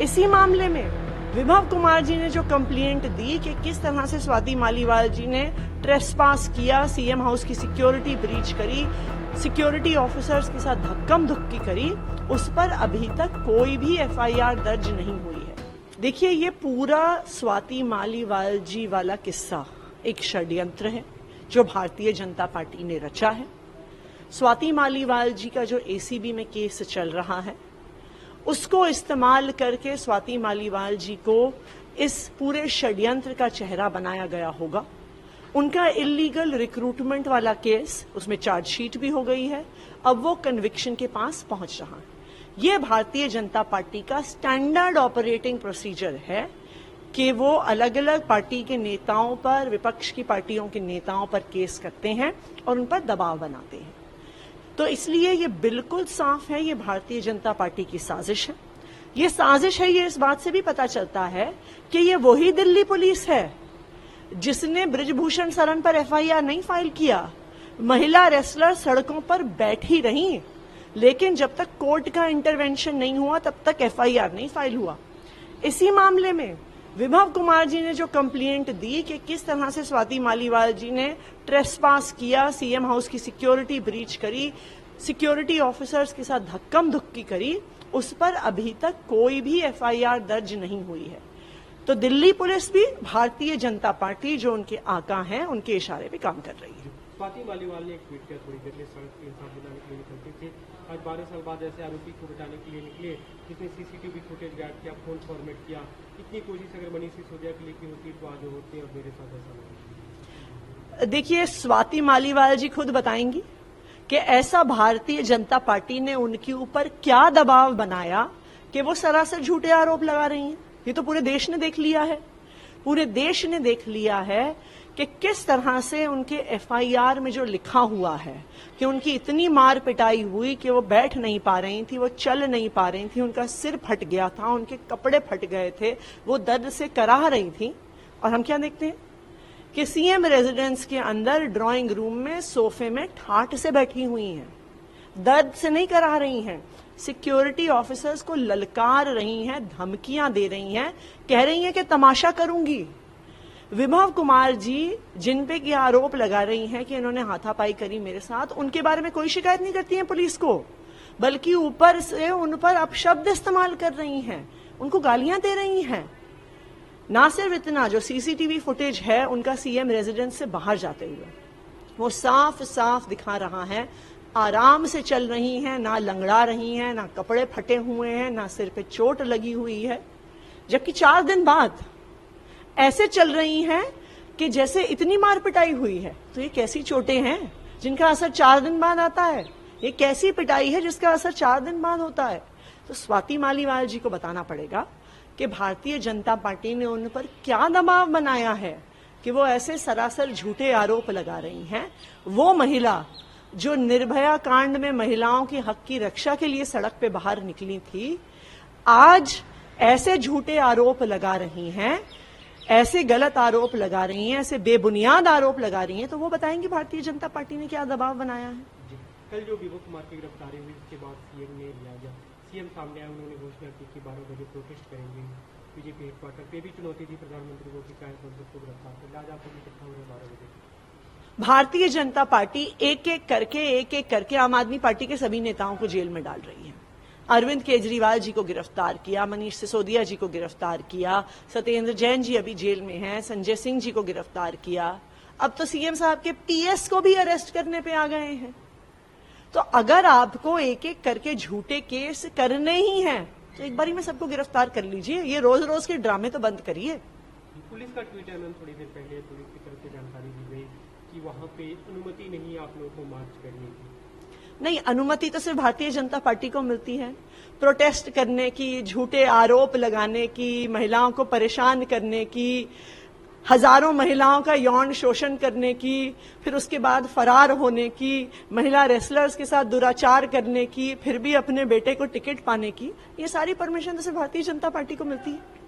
इसी मामले में विभव कुमार जी ने जो कंप्लेंट दी कि किस तरह से स्वाति मालीवाल जी ने ट्रेसपास किया, सीएम हाउस की सिक्योरिटी ब्रीच करी, सिक्योरिटी ऑफिसर्स के साथ धक्कम धुक्की करी, उस पर अभी तक कोई भी एफआईआर दर्ज नहीं हुई है। देखिए, ये पूरा स्वाति मालीवाल जी वाला किस्सा एक षड्यंत्र है जो भारतीय जनता पार्टी ने रचा है। स्वाति मालीवाल जी का जो एसीबी में केस चल रहा है, उसको इस्तेमाल करके स्वाति मालीवाल जी को इस पूरे षड्यंत्र का चेहरा बनाया गया होगा। उनका इलीगल रिक्रूटमेंट वाला केस, उसमें चार्जशीट भी हो गई है, अब वो कन्विक्शन के पास पहुंच रहा है। ये भारतीय जनता पार्टी का स्टैंडर्ड ऑपरेटिंग प्रोसीजर है कि वो अलग अलग पार्टी के नेताओं पर, विपक्ष की पार्टियों के नेताओं पर केस करते हैं और उन पर दबाव बनाते हैं। तो इसलिए ये बिल्कुल साफ है, ये भारतीय जनता पार्टी की साजिश है। ये साजिश है, ये इस बात से भी पता चलता है कि ये वही दिल्ली पुलिस है जिसने बृजभूषण शरण पर एफआईआर नहीं फाइल किया। महिला रेसलर सड़कों पर बैठी रही, लेकिन जब तक कोर्ट का इंटरवेंशन नहीं हुआ तब तक एफआईआर नहीं फाइल हुआ। इसी मामले में विभव कुमार जी ने जो कंप्लेंट दी कि किस तरह से स्वाति मालीवाल जी ने ट्रेसपास किया, सीएम हाउस की सिक्योरिटी ब्रीच करी, सिक्योरिटी ऑफिसर्स के साथ धक्कम धुक्की करी, उस पर अभी तक कोई भी एफआईआर दर्ज नहीं हुई है। तो दिल्ली पुलिस भी भारतीय जनता पार्टी जो उनके आका हैं, उनके इशारे पे काम कर रही है। स्वाति मालीवाल ने एक ट्वीट किया थोड़ी देर में, सड़क के इंसाफ दिलाने के लिए निकलते थे। आज 12 साल बाद ऐसे आरोपी को बचाने के लिए निकले जिसने सीसीटीवी फुटेज गायब किया, फोन फॉर्मेट किया। इतनी कोशिश अगर मनीष सिसोदिया के लिए की होती तो आज होती और मेरे साथ ऐसा नहीं। देखिए, स्वाति मालीवाल जी खुद बताएंगी कि ऐसा भारतीय जनता पार्टी ने उनके ऊपर क्या दबाव बनाया कि वो सरासर झूठे आरोप लगा रही हैं। ये तो पूरे देश ने देख लिया है। पूरे देश ने देख लिया है कि किस तरह से उनके एफआईआर में जो लिखा हुआ है कि उनकी इतनी मार पिटाई हुई कि वो बैठ नहीं पा रही थी, वो चल नहीं पा रही थी, उनका सिर फट गया था, उनके कपड़े फट गए थे, वो दर्द से कराह रही थी। और हम क्या देखते हैं कि सीएम रेजिडेंस के अंदर ड्राइंग रूम में सोफे में ठाठ से बैठी हुई हैं, दर्द से नहीं कराह रही हैं, सिक्योरिटी ऑफिसर्स को ललकार रही हैं, धमकियां दे रही हैं, कह रही हैं कि तमाशा करूंगी। विभव कुमार जी जिन पे ये आरोप लगा रही हैं कि इन्होंने हाथापाई करी मेरे साथ, उनके बारे में कोई शिकायत नहीं करती हैं पुलिस को, बल्कि ऊपर से उन पर अपशब्द इस्तेमाल कर रही हैं, उनको गालियां दे रही हैं। ना सिर्फ इतना, जो सीसीटीवी फुटेज है उनका सीएम रेजिडेंस से बाहर जाते हुए, वो साफ साफ दिखा रहा है आराम से चल रही हैं, ना लंगड़ा रही हैं, ना कपड़े फटे हुए हैं, ना सिर पे चोट लगी हुई है। जबकि 4 दिन बाद ऐसे चल रही हैं कि जैसे इतनी मार पिटाई हुई है। तो ये कैसी चोटें हैं जिनका असर 4 दिन बाद आता है? ये कैसी पिटाई है जिसका असर 4 दिन बाद होता है? तो स्वाति मालीवाल जी को बताना पड़ेगा कि भारतीय जनता पार्टी ने उन पर क्या दबाव बनाया है कि वो ऐसे सरासर झूठे आरोप लगा रही हैं। वो महिला जो निर्भया कांड में महिलाओं के हक की रक्षा के लिए सड़क पे बाहर निकली थी, आज ऐसे झूठे आरोप लगा रही हैं, ऐसे गलत आरोप लगा रही हैं, ऐसे बेबुनियाद आरोप लगा रही हैं। तो वो बताएंगे भारतीय जनता पार्टी ने क्या दबाव बनाया है। कल जो विभव कुमार की गिरफ्तारी हुई उसके बाद सीएम ने लिया गया, सीएम सामने आए, उन्होंने घोषणा की कि 12 बजे प्रोटेस्ट करेंगे बीजेपी हेडक्वार्टर पे। भी चुनौती थी प्रधानमंत्री को कि चाहे मंत्री को गिरफ्तार कर, आज आपको इकट्ठा हो रहे 12 बजे। भारतीय जनता पार्टी एक एक करके आम आदमी पार्टी के सभी नेताओं को जेल में डाल रही है। अरविंद केजरीवाल जी को गिरफ्तार किया, मनीष सिसोदिया जी को गिरफ्तार किया, सत्येंद्र जैन जी अभी जेल में हैं, संजय सिंह जी को गिरफ्तार किया, अब तो सीएम साहब के पीएस को भी अरेस्ट करने पे आ गए हैं। तो अगर आपको एक एक करके झूठे केस करने ही हैं तो एक बारी में सबको गिरफ्तार कर लीजिए। ये रोज रोज के ड्रामे तो बंद करिए। पुलिस का ट्वीट है मैम, थोड़ी देर पहले पुलिस की तरफ से जानकारी दी गई कि वहां पे अनुमति नहीं आप लोगों को मार्च करने की। नहीं, अनुमति तो सिर्फ भारतीय जनता पार्टी को मिलती है प्रोटेस्ट करने की, झूठे आरोप लगाने की, महिलाओं को परेशान करने की, हजारों महिलाओं का यौन शोषण करने की, फिर उसके बाद फरार होने की, महिला रेसलर्स के साथ दुराचार करने की, फिर भी अपने बेटे को टिकट पाने की। ये सारी परमिशन तो सिर्फ भारतीय जनता पार्टी को मिलती है।